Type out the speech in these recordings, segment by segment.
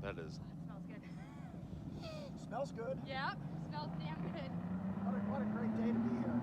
That is. Smells good. Smells good. Yep, smells damn good. What a great day to be here.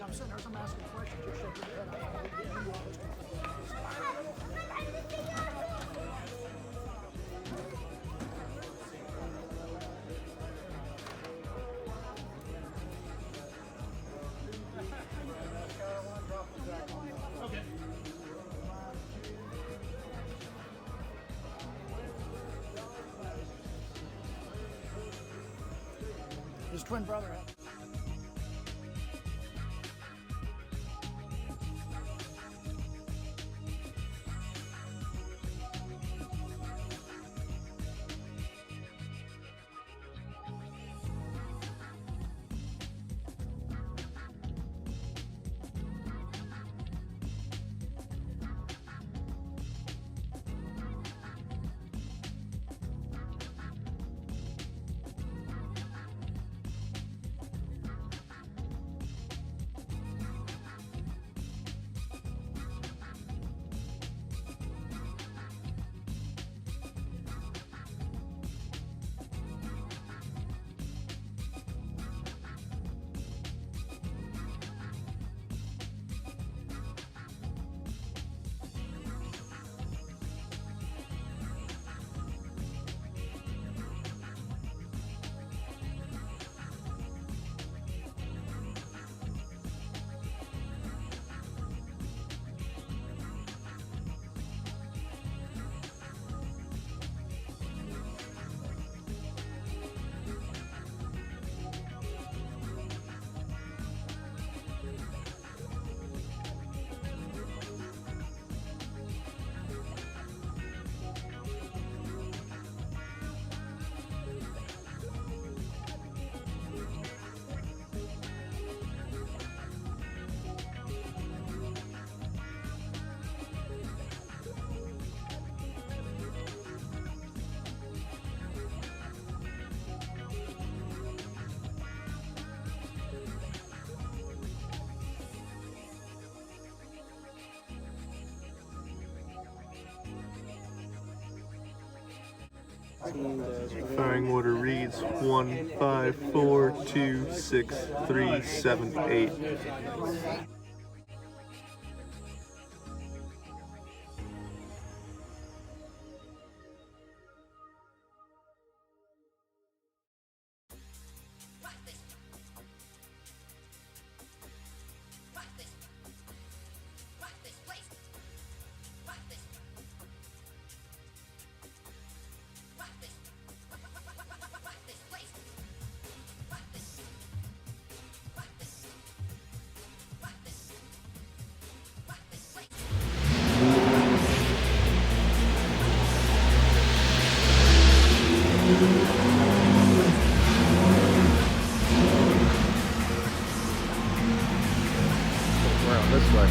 I'm sitting there, I'm asking questions, you're shaking your head. Okay. His twin brother. Firing order reads 1542638. Around this way.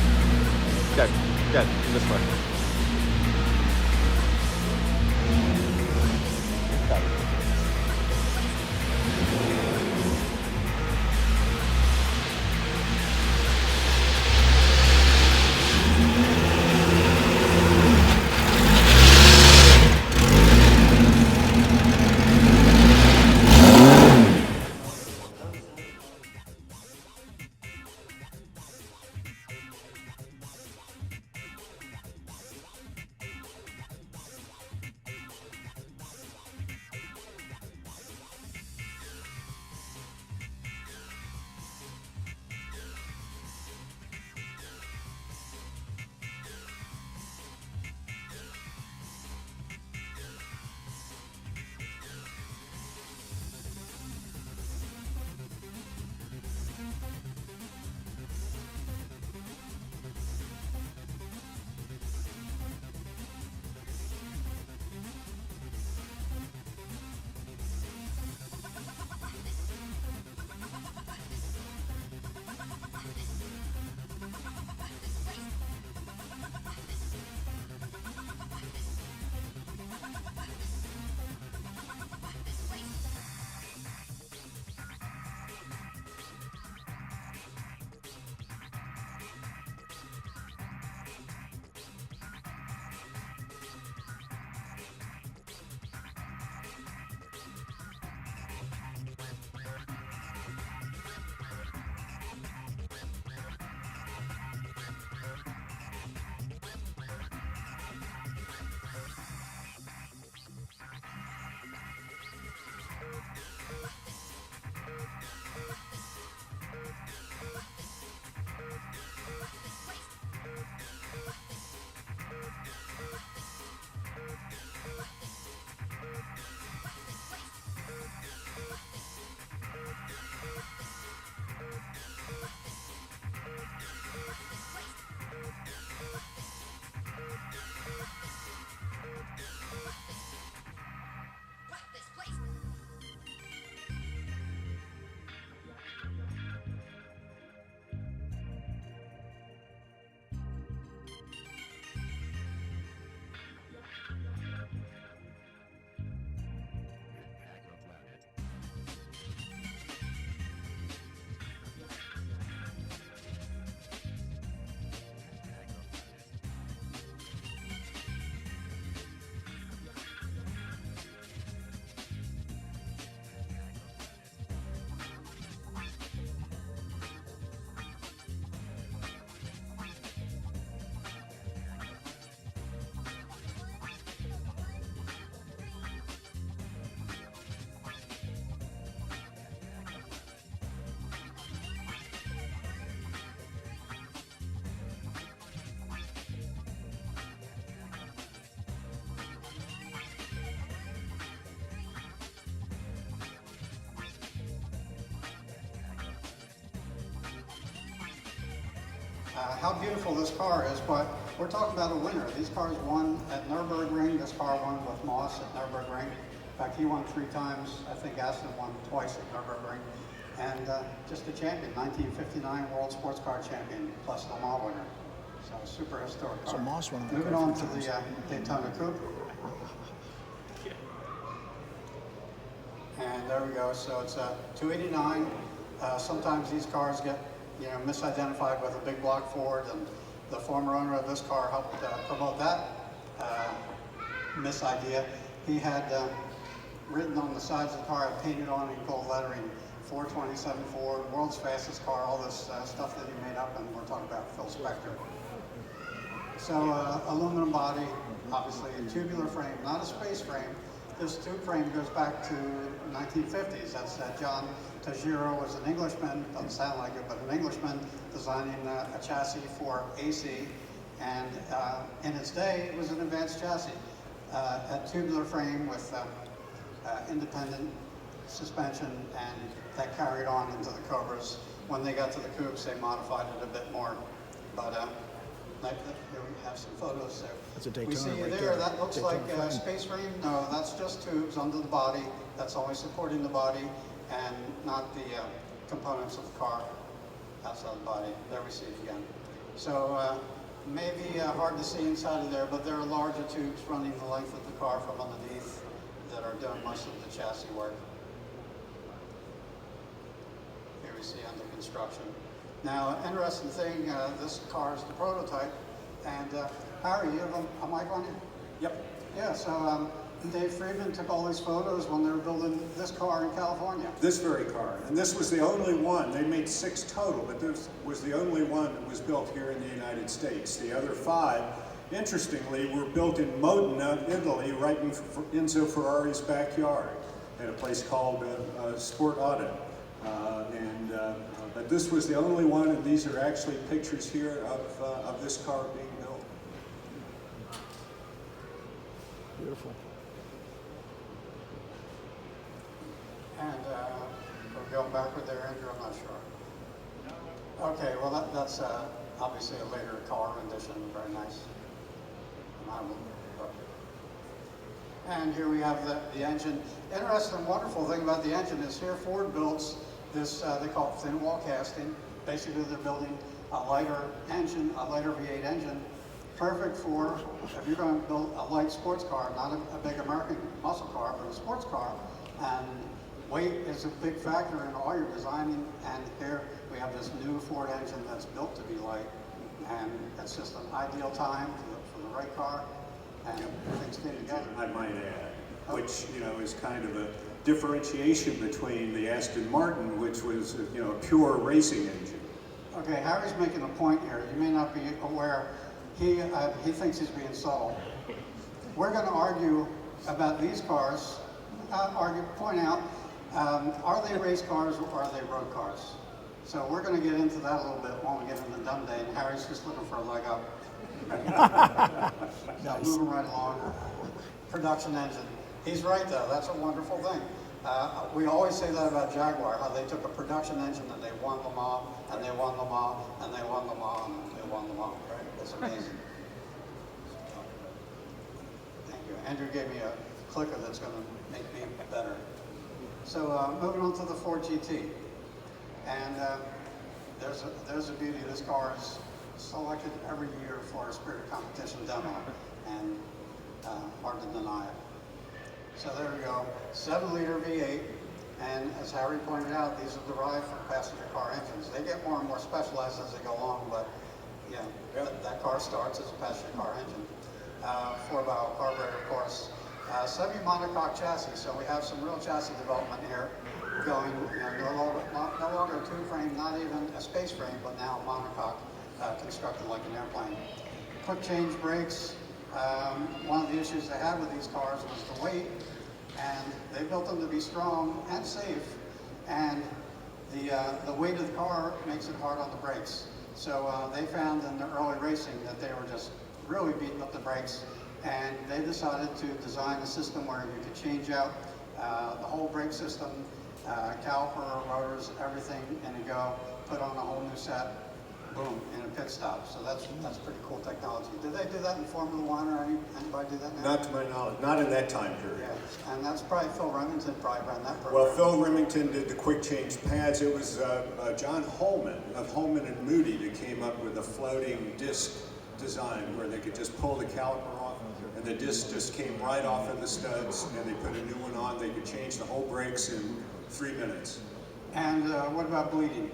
Good, good, this way. Okay. How beautiful this car is, but we're talking about a winner. These cars won at Nürburgring. This car won with Moss at Nürburgring. In fact, he won 3 times. I think Aston won twice at Nürburgring. And just a champion, 1959 World Sports Car Champion, plus Le Mans winner. So super historic car. So Moss won that Moving car on 3 to the times. Daytona Coupe. And there we go. So it's a 289. Sometimes these cars get misidentified with a big block Ford, and the former owner of this car helped promote that misidea. He had written on the sides of the car, painted on in gold lettering, 427 Ford, world's fastest car, all this stuff that he made up, and we're talking about Phil Spector. So aluminum body, obviously a tubular frame, not a space frame. This tube frame goes back to 1950s. That's John Tajiro was an Englishman, doesn't sound like it, but an Englishman designing a chassis for AC. And in its day, it was an advanced chassis. A tubular frame with independent suspension, and that carried on into the Cobras. When they got to the Coupes, they modified it a bit more. But we have some photos there. That's a We Daytona see right there, there. that looks Daytona like a frame. space frame. No, that's just tubes under the body. That's only supporting the body and not the components of the car outside the body. There we see it again. So maybe hard to see inside of there, but there are larger tubes running the length of the car from underneath that are doing most of the chassis work. Here we see under construction. Now, interesting thing, this car is the prototype, and Harry, you have a mic on you? Yep. Yeah, so Dave Friedman took all these photos when they were building this car in California. This very car. And this was the only one. They made 6 total, but this was the only one that was built here in the United States. The other 5, interestingly, were built in Modena, Italy, right in Enzo Ferrari's backyard at a place called Sport Auto. But this was the only one, and these are actually pictures here of this car being built. Beautiful. And we're going backward there, Andrew, I'm not sure. Okay, well that's obviously a later car rendition, very nice. And here we have the engine. Interesting, wonderful thing about the engine is here Ford builds this, they call it thin wall casting. Basically they're building a lighter engine, a lighter V8 engine, perfect for, if you're going to build a light sports car, not a big American muscle car, but a sports car. And weight is a big factor in all your designing, and here we have this new Ford engine that's built to be light, and it's just an ideal time for the right car, and things came together. I might add, which, you know, is kind of a differentiation between the Aston Martin, which was, you know, a pure racing engine. Okay, Harry's making a point here. You may not be aware. He thinks he's being subtle. We're going to argue about these cars, point out, are they race cars or are they road cars? So we're going to get into that a little bit when we get into Dumb Day, and Harry's just looking for a leg up. Nice. Moving right along. Production engine. He's right though, that's a wonderful thing. We always say that about Jaguar, how they took a production engine and they won Le Mans, and they won Le Mans, and they won Le Mans, and they won Le Mans, right? It's amazing. Thank you. Andrew gave me a clicker that's going to make me better. So moving on to the Ford GT. And there's a beauty. This car is selected every year for a Spirit of Competition demo, and hard to deny it. So there we go, 7-liter V8, and as Harry pointed out, these are derived from passenger car engines. They get more and more specialized as they go along, but yeah, that car starts as a passenger car engine. 4-valve carburetor, of course. Semi-monocoque chassis, so we have some real chassis development here going, you know, no longer a tube frame, not even a space frame, but now monocoque, constructed like an airplane. Quick change brakes. One of the issues they had with these cars was the weight, and they built them to be strong and safe, and the weight of the car makes it hard on the brakes. So they found in the early racing that they were just really beating up the brakes, and they decided to design a system where you could change out the whole brake system, caliper, rotors, everything in a go, put on a whole new set, boom, in a pit stop. So that's pretty cool technology. Did they do that in Formula One, or anybody do that now? Not to my knowledge, not in that time period. Yeah, and that's probably Phil Remington probably ran that program. Well, Phil Remington did the quick change pads. It was John Holman of Holman and Moody that came up with a floating disc design where they could just pull the caliper off, and the disc just came right off of the studs, and they put a new one on. They could change the whole brakes in 3 minutes. And what about bleeding?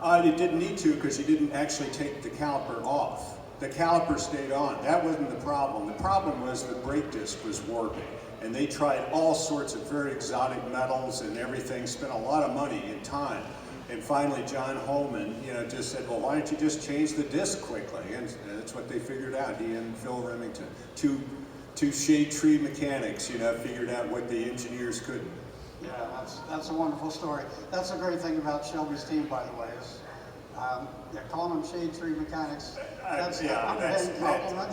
You didn't need to, because you didn't actually take the caliper off. The caliper stayed on. That wasn't the problem. The problem was the brake disc was warping. And they tried all sorts of very exotic metals and everything, spent a lot of money and time. And finally, John Holman, you know, just said, well, why don't you just change the disc quickly? And that's what they figured out, he and Phil Remington. Two shade tree mechanics, you know, figured out what the engineers couldn't. Yeah, that's a wonderful story. That's a great thing about Shelby's team, by the way, is calling them shade tree mechanics. That's an underhanded compliment.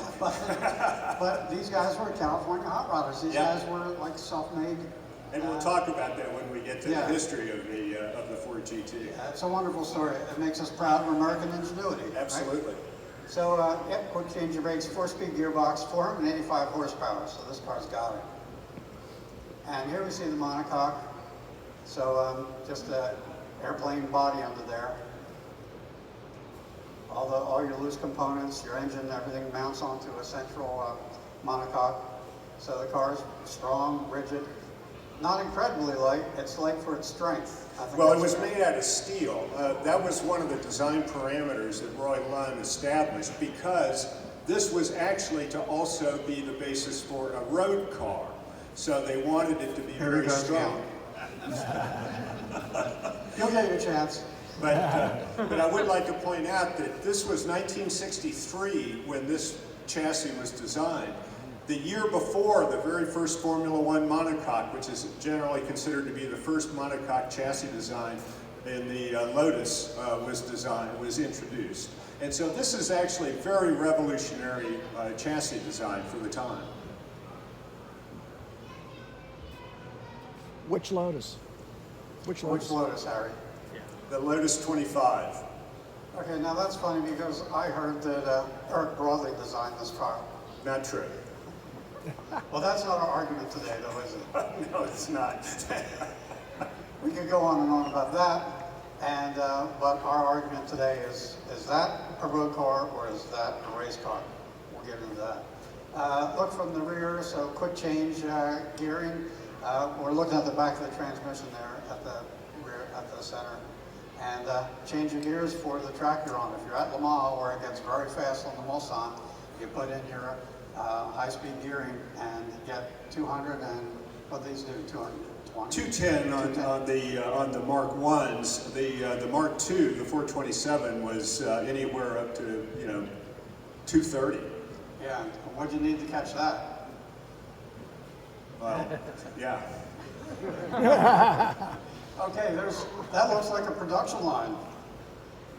But these guys were California hot rodders. These guys were like self-made. And we'll talk about that when we get to the history of the Ford GT. Yeah, it's a wonderful story. It makes us proud of American ingenuity. Absolutely. Right? So, yep, quick change of rates, 4-speed gearbox, 485 horsepower, so this car's got it. And here we see the monocoque. So, just an airplane body under there. All your loose components, your engine, everything mounts onto a central monocoque. So the car's strong, rigid, not incredibly light. It's light for its strength. Well, it was made out of steel. That was one of the design parameters that Roy Lund established, because this was actually to also be the basis for a road car. So they wanted it to be very strong. You'll get your chance. But I would like to point out that this was 1963 when this chassis was designed. The year before, the very first Formula One monocoque, which is generally considered to be the first monocoque chassis design in the Lotus, was introduced. And so this is actually a very revolutionary chassis design for the time. Which Lotus? Which Lotus, Harry? The Lotus 25. Okay, now that's funny because I heard that Eric Broadley designed this car. Not true. Well, that's not our argument today, though, is it? No, it's not. We could go on and on about that, and but our argument today is that a road car or is that a race car? We'll get into that. Look from the rear, so quick change gearing. We're looking at the back of the transmission there at the rear, at the center. And change your gears for the track you're on. If you're at Le Mans, where it gets very fast on the Mulsanne, you put in your high-speed gearing and get 200 and what these do, 220? 210 on the Mark I's. The Mark II, the 427, was anywhere up to 230. Yeah. What'd you need to catch that? Well, yeah. Okay, that looks like a production line.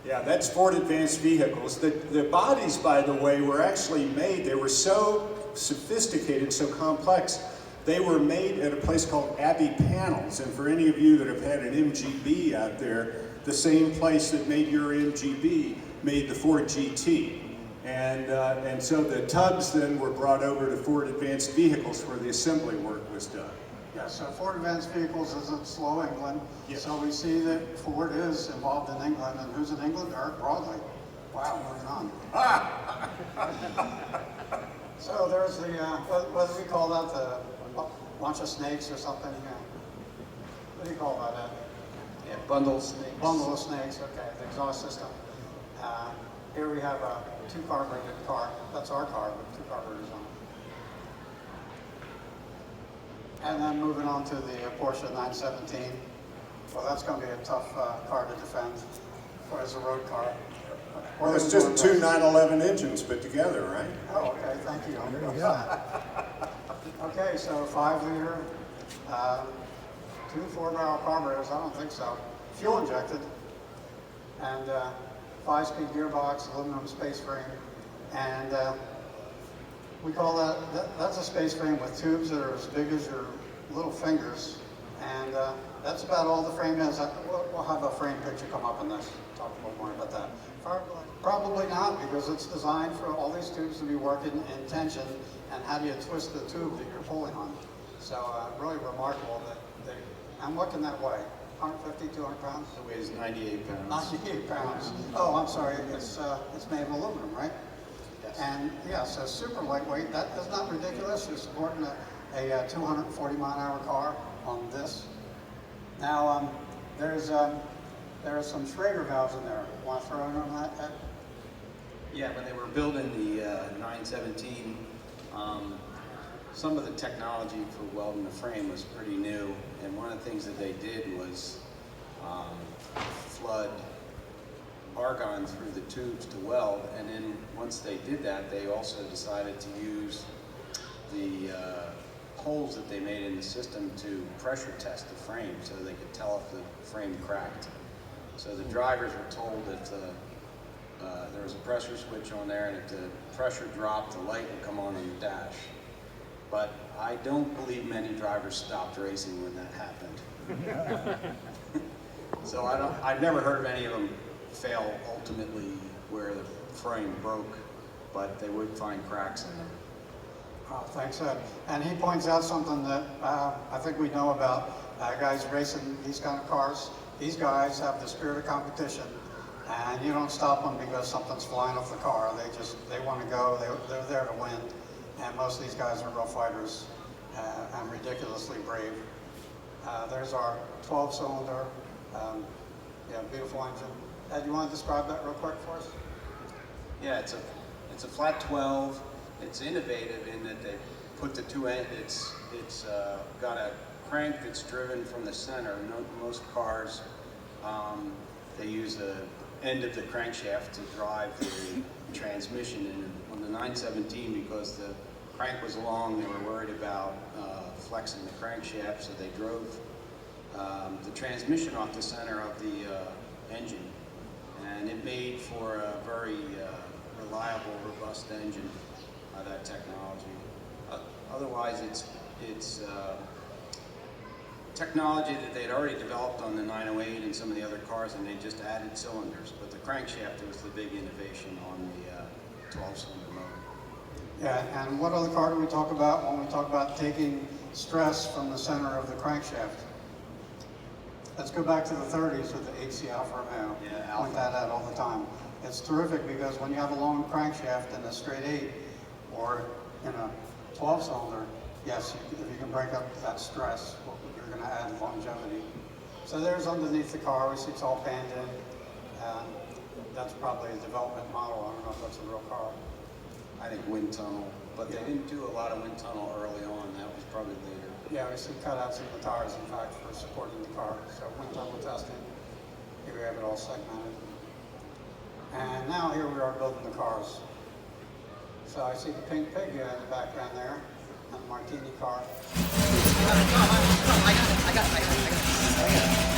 Yeah, that's Ford Advanced Vehicles. The bodies, by the way, were actually made. They were so sophisticated, so complex. They were made at a place called Abbey Panels. And for any of you that have had an MGB out there, the same place that made your MGB made the Ford GT. And so the tubs then were brought over to Ford Advanced Vehicles where the assembly work was done. Yeah, so Ford Advanced Vehicles is in Slow England. Yes. So we see that Ford is involved in England. And who's in England? Eric Broadley. Wow, moving on. So there's the, what do we call that? The bunch of snakes or something? What do you call that? Yeah, bundle of snakes. Bundle of snakes, okay, the exhaust system. Here we have a two-carbureted car. That's our car with two carburetors on it. And then moving on to the Porsche 917. Well, that's going to be a tough car to defend as a road car. Well, it's just two 911 engines put together, right? Oh, okay, thank you. Okay, so 5-liter, 2 4-barrel carburetors, I don't think so. Fuel injected, and 5-speed gearbox, aluminum space frame, and we call that's a space frame with tubes that are as big as your little fingers, and that's about all the frame is. We'll have a frame picture come up in this, talk a little more about that. Probably not, because it's designed for all these tubes to be working in tension, and how do you twist the tube that you're pulling on? So really remarkable that and what can that weigh? 150, 200 pounds? It weighs 98 pounds. 98 pounds. Oh, I'm sorry, it's made of aluminum, right? Yes. And yeah, so super lightweight. That is not ridiculous. You're supporting a 240 mile an hour car on this. Now, there are some Schrader valves in there. Want to throw in on that, Ed? Yeah, when they were building the 917, some of the technology for welding the frame was pretty new, and one of the things that they did was flood argon through the tubes to weld, and then once they did that, they also decided to use the holes that they made in the system to pressure test the frame so they could tell if the frame cracked. So the drivers were told that there was a pressure switch on there, and if the pressure dropped, the light would come on in the dash. But I don't believe many drivers stopped racing when that happened. So I've never heard of any of them fail ultimately where the frame broke, but they would find cracks in them. Oh, thanks, Ed. And he points out something that I think we know about guys racing these kind of cars. These guys have the spirit of competition, and you don't stop them because something's flying off the car. They want to go. They're there to win. And most of these guys are real fighters and ridiculously brave. There's our 12-cylinder, beautiful engine. Ed, you want to describe that real quick for us? Yeah, it's a flat 12. It's innovative in that they put the two ends. It's got a crank that's driven from the center. Most cars, they use the end of the crankshaft to drive the transmission. And on the 917, because the crank was long, they were worried about flexing the crankshaft, so they drove the transmission off the center of the engine. And it made for a very reliable, robust engine, that technology. Otherwise, it's technology that they'd already developed on the 908 and some of the other cars, and they just added cylinders. But the crankshaft was the big innovation on the 12-cylinder motor. Yeah, and what other car do we talk about when we talk about taking stress from the center of the crankshaft? Let's go back to the 30s with the 8C Alfa Romeo. Yeah, Point that out all the time. It's terrific because when you have a long crankshaft in a straight 8 or in a 12-cylinder, yes, if you can break up that stress, you're going to add longevity. So there's underneath the car, we see it's all panned in. That's probably a development model. I don't know if that's a real car. I think wind tunnel, but they didn't do a lot of wind tunnel early on. That was probably later. Yeah, we see cutouts in the tires, in fact, for supporting the car. So wind tunnel testing. Here we have it all segmented. And now here we are building the cars. So I see the pink pig in the background there, and the Martini car. I got it.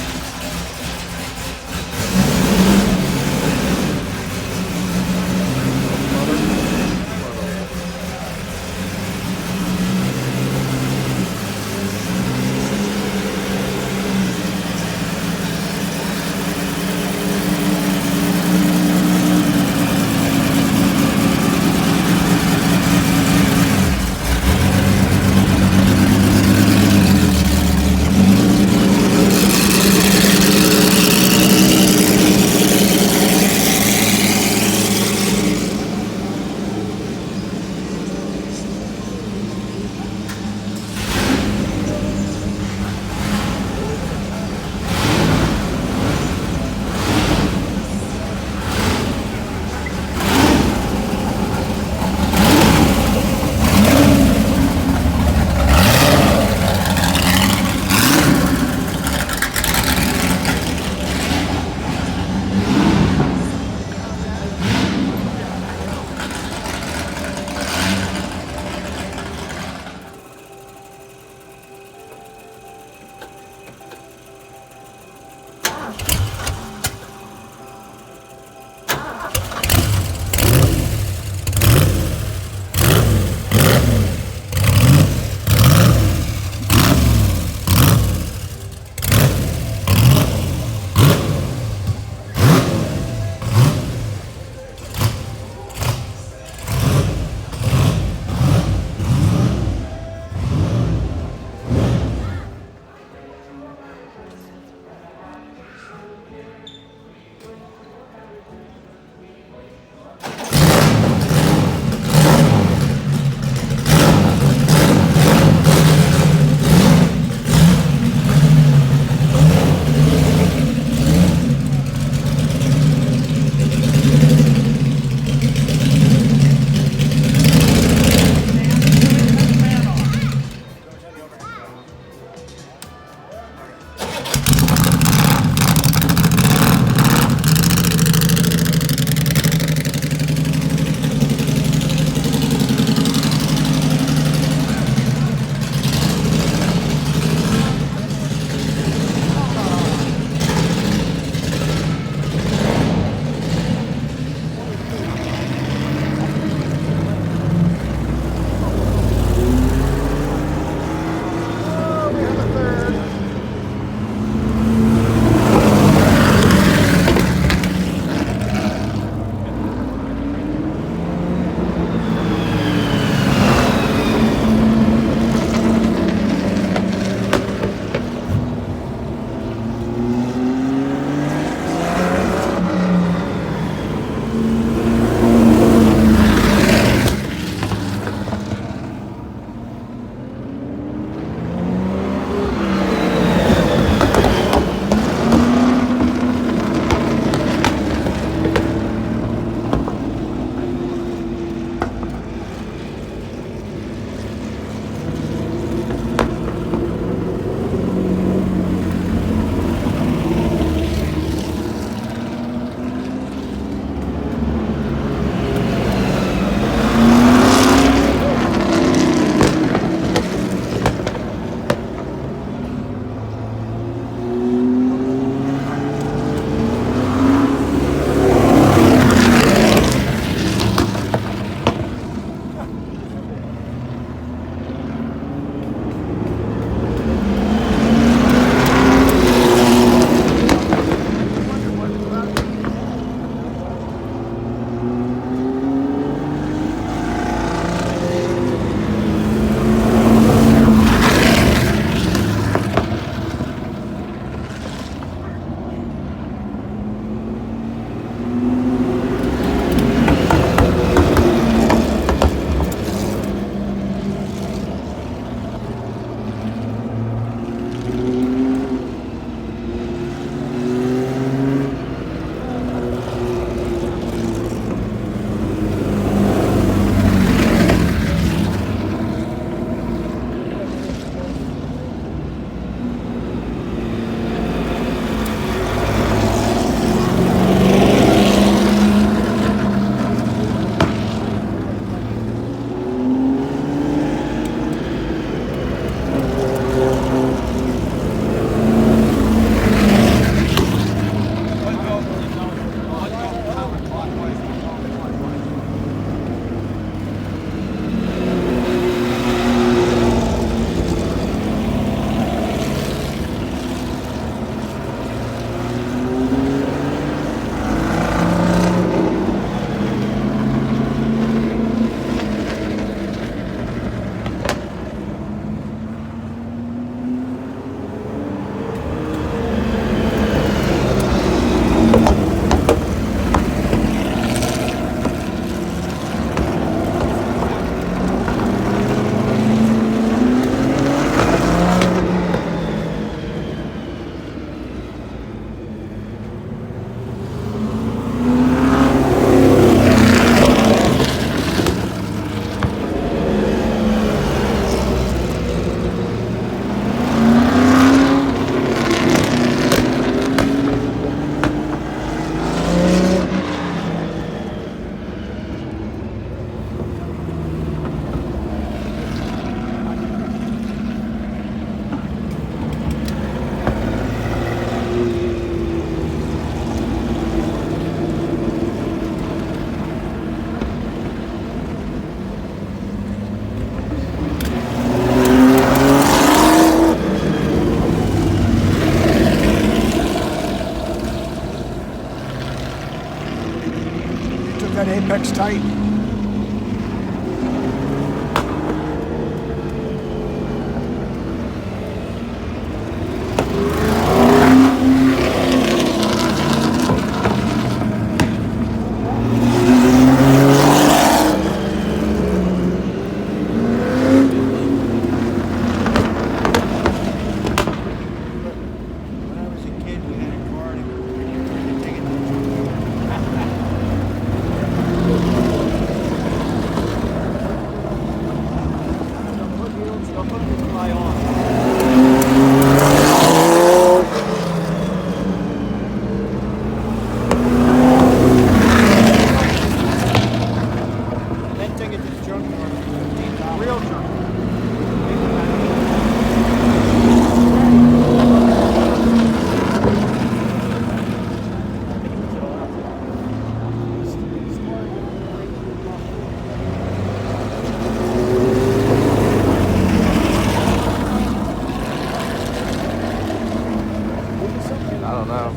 I don't know.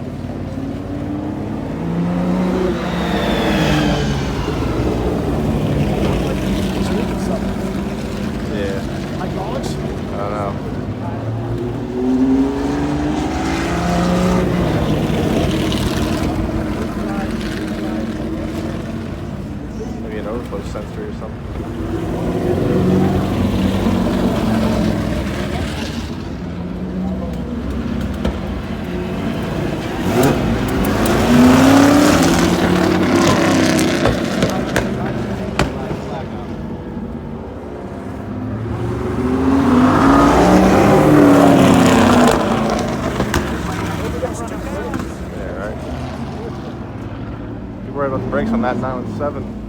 Yeah. Hydraulics? I don't know. Maybe an overflow sensor or something. Worry about the brakes on that 917.